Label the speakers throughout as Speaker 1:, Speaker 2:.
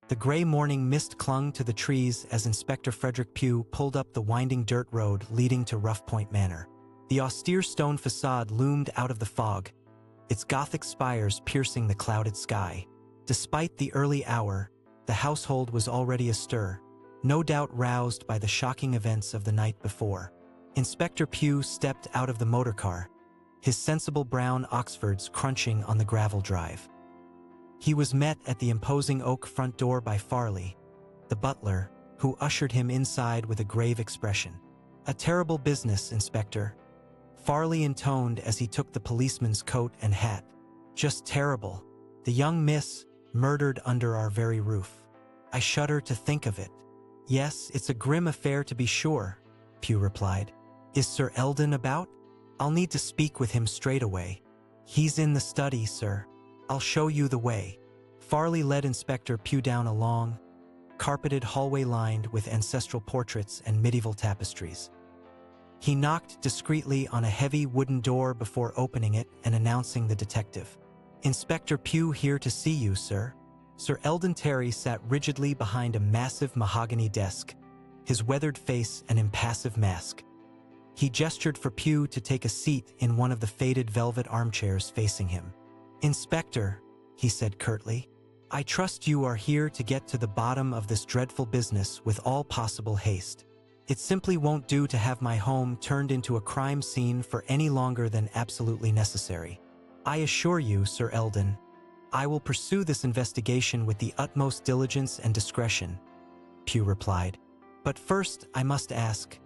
Speaker 1: The gray morning mist clung to the trees as Inspector Frederick Pugh pulled up the winding dirt road leading to Rough Point Manor. The austere stone facade loomed out of the fog, its Gothic spires piercing the clouded sky. Despite the early hour, the household was already astir, no doubt roused by the shocking events of the night before. Inspector Pugh stepped out of the motorcar, his sensible brown Oxfords crunching on the gravel drive. He was met at the imposing oak front door by Farley, the butler, who ushered him inside with a grave expression. "A terrible business, Inspector," Farley intoned as he took the policeman's coat and hat. "Just terrible. The young miss, murdered under our very roof. I shudder to think of it." "Yes, it's a grim affair to be sure," Pugh replied. "Is Sir Eldon about? I'll need to speak with him straight away." "He's in the study, sir. I'll show you the way." Farley led Inspector Pugh down a long, carpeted hallway lined with ancestral portraits and medieval tapestries. He knocked discreetly on a heavy wooden door before opening it and announcing the detective. "Inspector Pugh here to see you, sir." Sir Eldon Terry sat rigidly behind a massive mahogany desk, his weathered face an impassive mask. He gestured for Pugh to take a seat in one of the faded velvet armchairs facing him. "Inspector," he said curtly, "I trust you are here to get to the bottom of this dreadful business with all possible haste. It simply won't do to have my home turned into a crime scene for any longer than absolutely necessary. I assure you, Sir Eldon, I will pursue this investigation with the utmost diligence and discretion," Pugh replied. "But first, I must ask,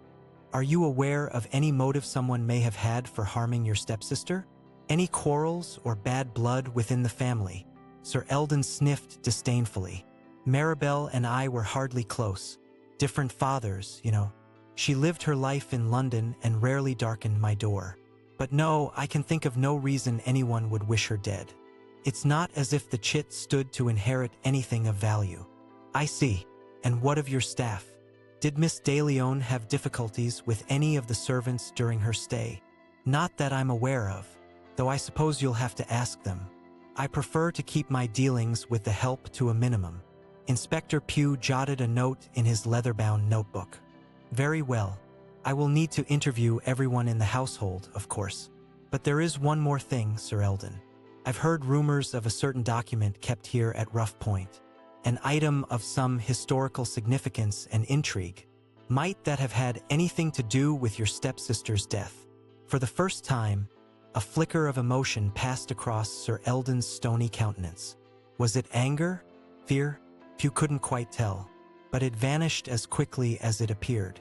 Speaker 1: are you aware of any motive someone may have had for harming your stepsister? Any quarrels or bad blood within the family?" Sir Eldon sniffed disdainfully. "Maribel and I were hardly close. Different fathers, you know. She lived her life in London and rarely darkened my door. But no, I can think of no reason anyone would wish her dead. It's not as if the chit stood to inherit anything of value." "I see. And what of your staff? Did Miss Deleon have difficulties with any of the servants during her stay?" "Not that I'm aware of, though I suppose you'll have to ask them. I prefer to keep my dealings with the help to a minimum." Inspector Pugh jotted a note in his leather-bound notebook. "Very well. I will need to interview everyone in the household, of course. But there is one more thing, Sir Eldon. I've heard rumors of a certain document kept here at Rough Point, an item of some historical significance and intrigue. Might that have had anything to do with your stepsister's death?" For the first time, a flicker of emotion passed across Sir Eldon's stony countenance. Was it anger? Fear? Pugh couldn't quite tell, but it vanished as quickly as it appeared.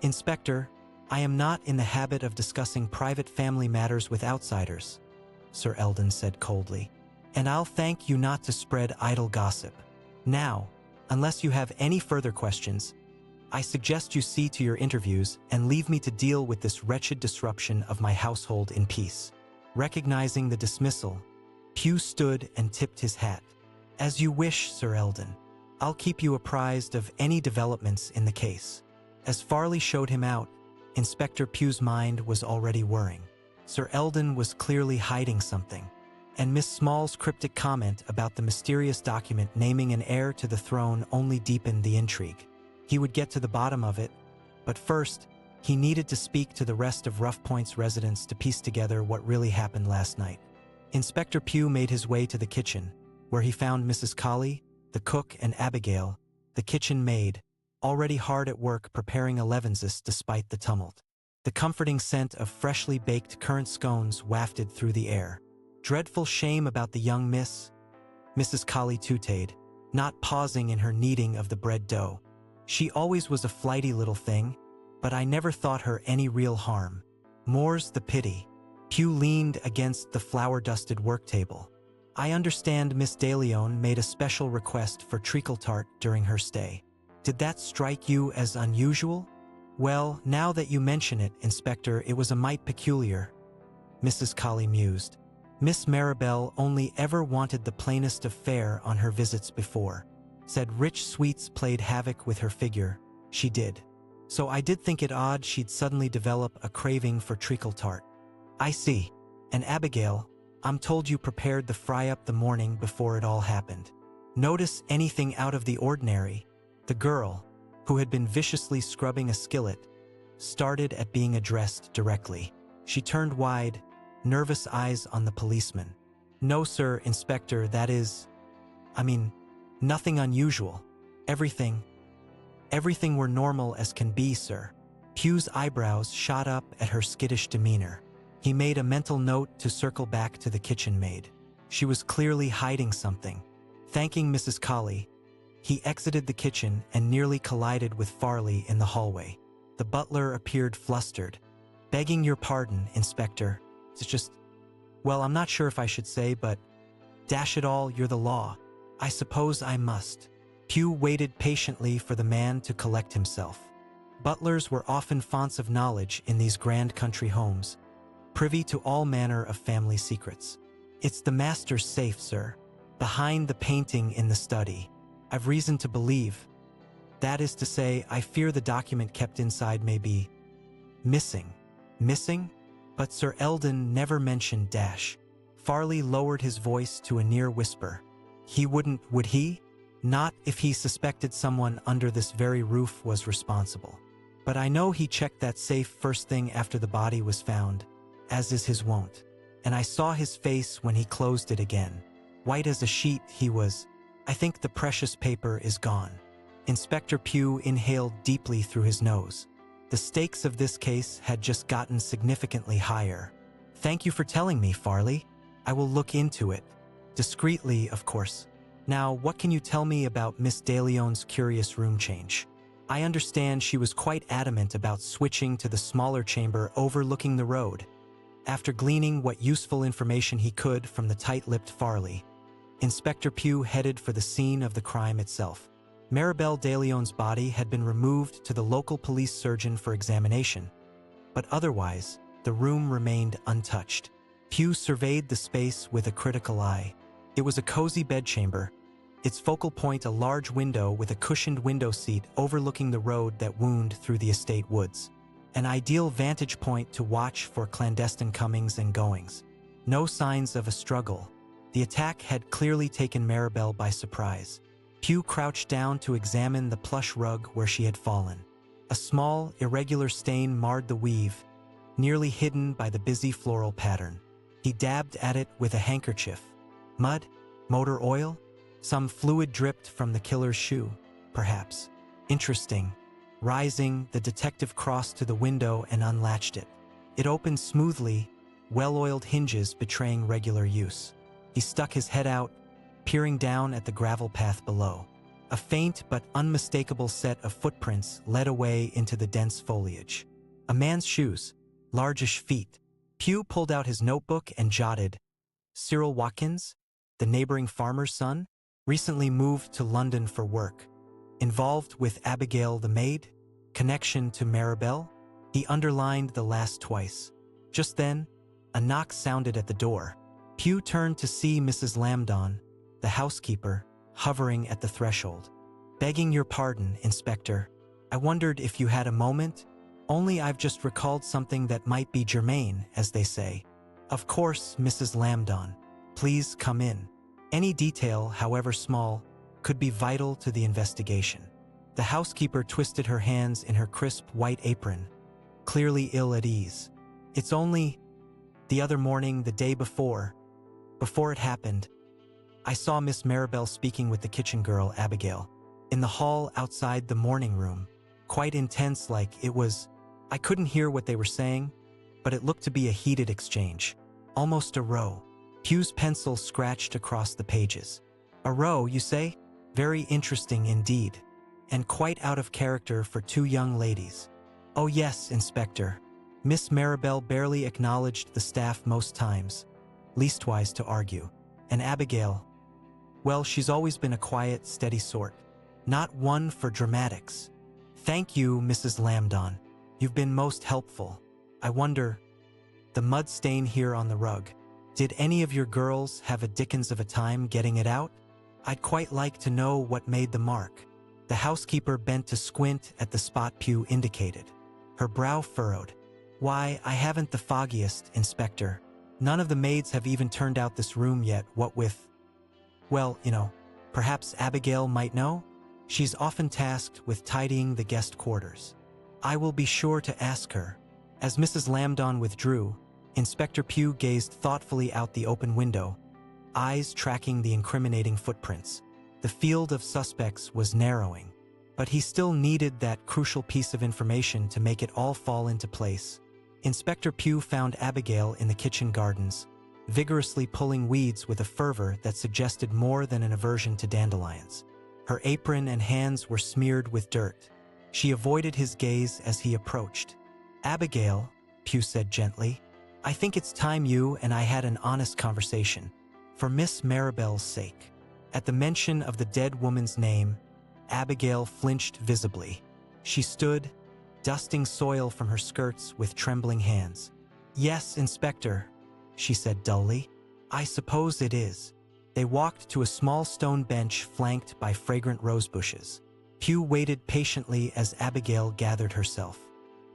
Speaker 1: "Inspector, I am not in the habit of discussing private family matters with outsiders," Sir Eldon said coldly, "and I'll thank you not to spread idle gossip. Now, unless you have any further questions, I suggest you see to your interviews and leave me to deal with this wretched disruption of my household in peace." Recognizing the dismissal, Pugh stood and tipped his hat. "As you wish, Sir Eldon. I'll keep you apprised of any developments in the case." As Farley showed him out, Inspector Pugh's mind was already whirring. Sir Eldon was clearly hiding something, and Miss Small's cryptic comment about the mysterious document naming an heir to the throne only deepened the intrigue. He would get to the bottom of it, but first, he needed to speak to the rest of Rough Point's residents to piece together what really happened last night. Inspector Pugh made his way to the kitchen, where he found Mrs. Colley, the cook, and Abigail, the kitchen maid, already hard at work preparing elevenses despite the tumult. The comforting scent of freshly baked currant scones wafted through the air. "Dreadful shame about the young miss," Mrs. Colley tooted, not pausing in her kneading of the bread dough. "She always was a flighty little thing, but I never thought her any real harm. More's the pity." Pugh leaned against the flour-dusted work table. "I understand Miss Deleon made a special request for treacle tart during her stay. Did that strike you as unusual?" "Well, now that you mention it, Inspector, it was a mite peculiar," Mrs. Colley mused. "Miss Maribel only ever wanted the plainest of fare on her visits before. Said rich sweets played havoc with her figure. She did. So I did think it odd she'd suddenly develop a craving for treacle tart." "I see. And Abigail, I'm told you prepared the fry-up the morning before it all happened." notice anything out of the ordinary. The girl, who had been viciously scrubbing a skillet, started at being addressed directly. She turned wide, nervous eyes on the policeman. "No, sir, Inspector, that is... nothing unusual. Everything were normal as can be, sir." Pugh's eyebrows shot up at her skittish demeanor. He made a mental note to circle back to the kitchen maid. She was clearly hiding something. Thanking Mrs. Colley, he exited the kitchen and nearly collided with Farley in the hallway. The butler appeared flustered. "Begging your pardon, Inspector. It's just... well, I'm not sure if I should say, but... dash it all, you're the law. I suppose I must." Pugh waited patiently for the man to collect himself. Butlers were often fonts of knowledge in these grand country homes, privy to all manner of family secrets. "It's the master's safe, sir. Behind the painting in the study. I've reason to believe. That is to say, I fear the document kept inside may be... missing." "Missing?" But Sir Eldon never mentioned dash. Farley lowered his voice to a near whisper. "He wouldn't, would he? Not if he suspected someone under this very roof was responsible. But I know he checked that safe first thing after the body was found, as is his wont. And I saw his face when he closed it again. White as a sheet he was. I think the precious paper is gone." Inspector Pugh inhaled deeply through his nose. The stakes of this case had just gotten significantly higher. "Thank you for telling me, Farley. I will look into it. Discreetly, of course. Now, what can you tell me about Miss Deleon's curious room change? I understand she was quite adamant about switching to the smaller chamber overlooking the road." After gleaning what useful information he could from the tight-lipped Farley, Inspector Pugh headed for the scene of the crime itself. Maribel Deleon's body had been removed to the local police surgeon for examination, but otherwise, the room remained untouched. Pugh surveyed the space with a critical eye. It was a cozy bedchamber, its focal point a large window with a cushioned window seat overlooking the road that wound through the estate woods. An ideal vantage point to watch for clandestine comings and goings. No signs of a struggle. The attack had clearly taken Maribel by surprise. Pugh crouched down to examine the plush rug where she had fallen. A small, irregular stain marred the weave, nearly hidden by the busy floral pattern. He dabbed at it with a handkerchief. Mud? Motor oil? Some fluid dripped from the killer's shoe, perhaps. Interesting. Rising, the detective crossed to the window and unlatched it. It opened smoothly, well-oiled hinges betraying regular use. He stuck his head out, peering down at the gravel path below. A faint but unmistakable set of footprints led away into the dense foliage. A man's shoes, largish feet. Pugh pulled out his notebook and jotted, "Cyril Watkins, the neighboring farmer's son, recently moved to London for work. Involved with Abigail the maid? Connection to Maribel?" He underlined the last twice. Just then, a knock sounded at the door. Pugh turned to see Mrs. Lambdon, the housekeeper, hovering at the threshold. "Begging your pardon, Inspector. I wondered if you had a moment? Only I've just recalled something that might be germane, as they say." "Of course, Mrs. Lambdon. Please come in." Any detail, however small, could be vital to the investigation. The housekeeper twisted her hands in her crisp white apron, clearly ill at ease. "It's only the other morning, the day before it happened, I saw Miss Maribel speaking with the kitchen girl, Abigail, in the hall outside the morning room. Quite intense, like it was. I couldn't hear what they were saying, but it looked to be a heated exchange. Almost a row." Pugh's pencil scratched across the pages. "A row, you say? Very interesting indeed. And quite out of character for two young ladies." "Oh yes, Inspector. Miss Maribel barely acknowledged the staff most times, leastwise to argue. And Abigail, well, she's always been a quiet, steady sort. Not one for dramatics." "Thank you, Mrs. Lambdon. You've been most helpful. I wonder, the mud stain here on the rug. Did any of your girls have a dickens of a time getting it out? I'd quite like to know what made the mark." The housekeeper bent to squint at the spot Pugh indicated. Her brow furrowed. "Why, I haven't the foggiest, Inspector. None of the maids have even turned out this room yet, what with... well, Perhaps Abigail might know? She's often tasked with tidying the guest quarters. I will be sure to ask her. As Mrs. Lambdon withdrew, Inspector Pugh gazed thoughtfully out the open window, eyes tracking the incriminating footprints. The field of suspects was narrowing, but he still needed that crucial piece of information to make it all fall into place. Inspector Pugh found Abigail in the kitchen gardens, vigorously pulling weeds with a fervor that suggested more than an aversion to dandelions. Her apron and hands were smeared with dirt. She avoided his gaze as he approached. "Abigail," Pugh said gently, "I think it's time you and I had an honest conversation, for Miss Maribel's sake." At the mention of the dead woman's name, Abigail flinched visibly. She stood, dusting soil from her skirts with trembling hands. "Yes, Inspector," she said dully. "I suppose it is." They walked to a small stone bench flanked by fragrant rose bushes. Pugh waited patiently as Abigail gathered herself.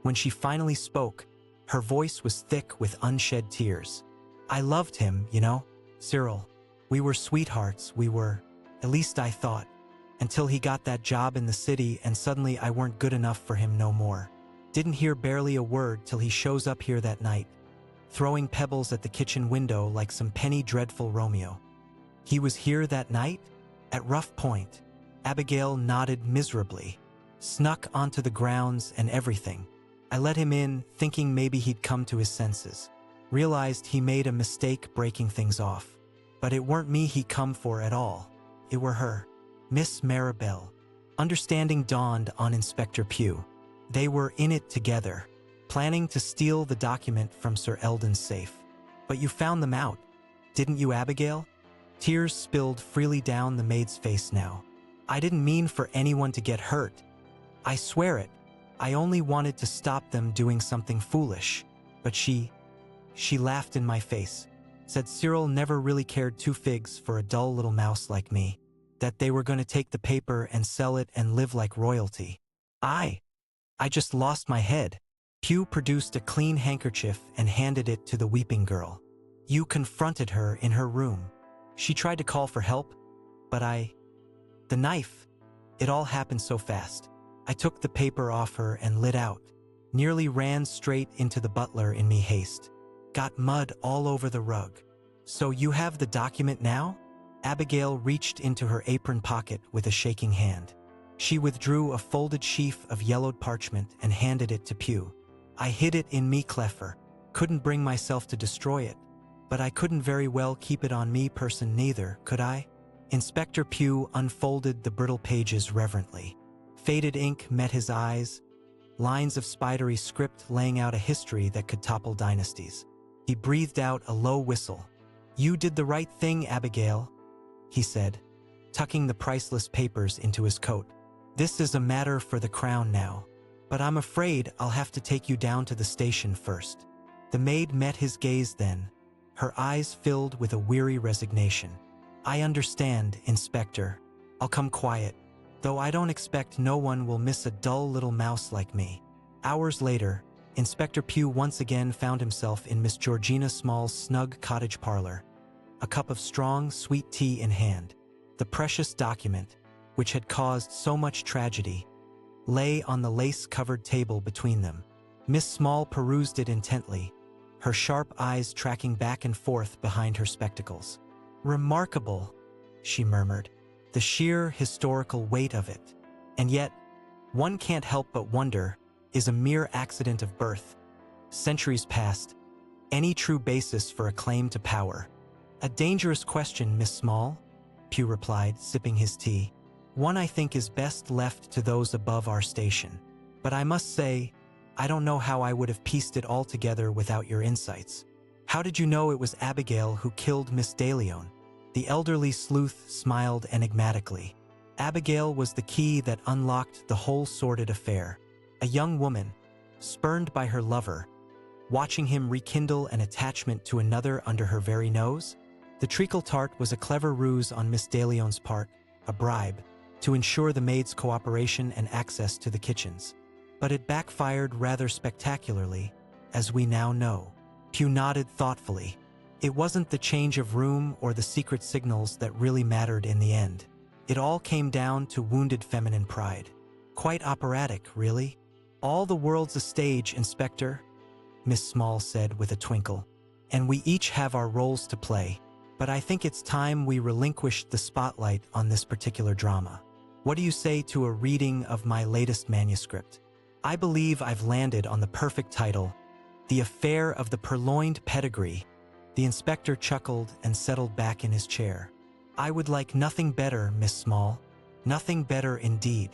Speaker 1: When she finally spoke, her voice was thick with unshed tears. "I loved him, you know, Cyril. We were sweethearts, at least I thought, until he got that job in the city and suddenly I weren't good enough for him no more. Didn't hear barely a word till he shows up here that night, throwing pebbles at the kitchen window like some penny dreadful Romeo." "He was here that night? At Rough Point?" Abigail nodded miserably. "Snuck onto the grounds and everything. I let him in, thinking maybe he'd come to his senses. Realized he made a mistake breaking things off. But it weren't me he come for at all. It were her, Miss Maribel." Understanding dawned on Inspector Pugh. They were in it together, planning to steal the document from Sir Eldon's safe. "But you found them out, didn't you, Abigail?" Tears spilled freely down the maid's face now. "I didn't mean for anyone to get hurt. I swear it. I only wanted to stop them doing something foolish. But she laughed in my face, said Cyril never really cared two figs for a dull little mouse like me, that they were going to take the paper and sell it and live like royalty. I just lost my head." Pugh produced a clean handkerchief and handed it to the weeping girl. "You confronted her in her room. She tried to call for help, but the knife, it all happened so fast. I took the paper off her and lit out. Nearly ran straight into the butler in me haste. Got mud all over the rug." "So you have the document now?" Abigail reached into her apron pocket with a shaking hand. She withdrew a folded sheaf of yellowed parchment and handed it to Pugh. "I hid it in me cleffer. Couldn't bring myself to destroy it. But I couldn't very well keep it on me person neither, could I?" Inspector Pugh unfolded the brittle pages reverently. Faded ink met his eyes, lines of spidery script laying out a history that could topple dynasties. He breathed out a low whistle. "You did the right thing, Abigail," he said, tucking the priceless papers into his coat. "This is a matter for the crown now, but I'm afraid I'll have to take you down to the station first." The maid met his gaze then, her eyes filled with a weary resignation. "I understand, Inspector. I'll come quiet, though I don't expect no one will miss a dull little mouse like me." Hours later, Inspector Pugh once again found himself in Miss Georgina Small's snug cottage parlor, a cup of strong, sweet tea in hand. The precious document, which had caused so much tragedy, lay on the lace-covered table between them. Miss Small perused it intently, her sharp eyes tracking back and forth behind her spectacles. "Remarkable," she murmured, "the sheer historical weight of it. And yet, one can't help but wonder, is a mere accident of birth, centuries past, any true basis for a claim to power?" "A dangerous question, Miss Small," Pugh replied, sipping his tea. "One I think is best left to those above our station. But I must say, I don't know how I would have pieced it all together without your insights. How did you know it was Abigail who killed Miss Deleon?" The elderly sleuth smiled enigmatically. Abigail was the key that unlocked the whole sordid affair. A young woman, spurned by her lover, watching him rekindle an attachment to another under her very nose. The treacle tart was a clever ruse on Miss Deleon's part, a bribe, to ensure the maid's cooperation and access to the kitchens. But it backfired rather spectacularly, as we now know. Pugh nodded thoughtfully. It wasn't the change of room or the secret signals that really mattered in the end. It all came down to wounded feminine pride. Quite operatic, really. All the world's a stage, Inspector, Miss Small said with a twinkle. And we each have our roles to play. But I think it's time we relinquished the spotlight on this particular drama. What do you say to a reading of my latest manuscript? I believe I've landed on the perfect title, The Affair of the Purloined Pedigree. The inspector chuckled and settled back in his chair. I would like nothing better, Miss Small. Nothing better indeed.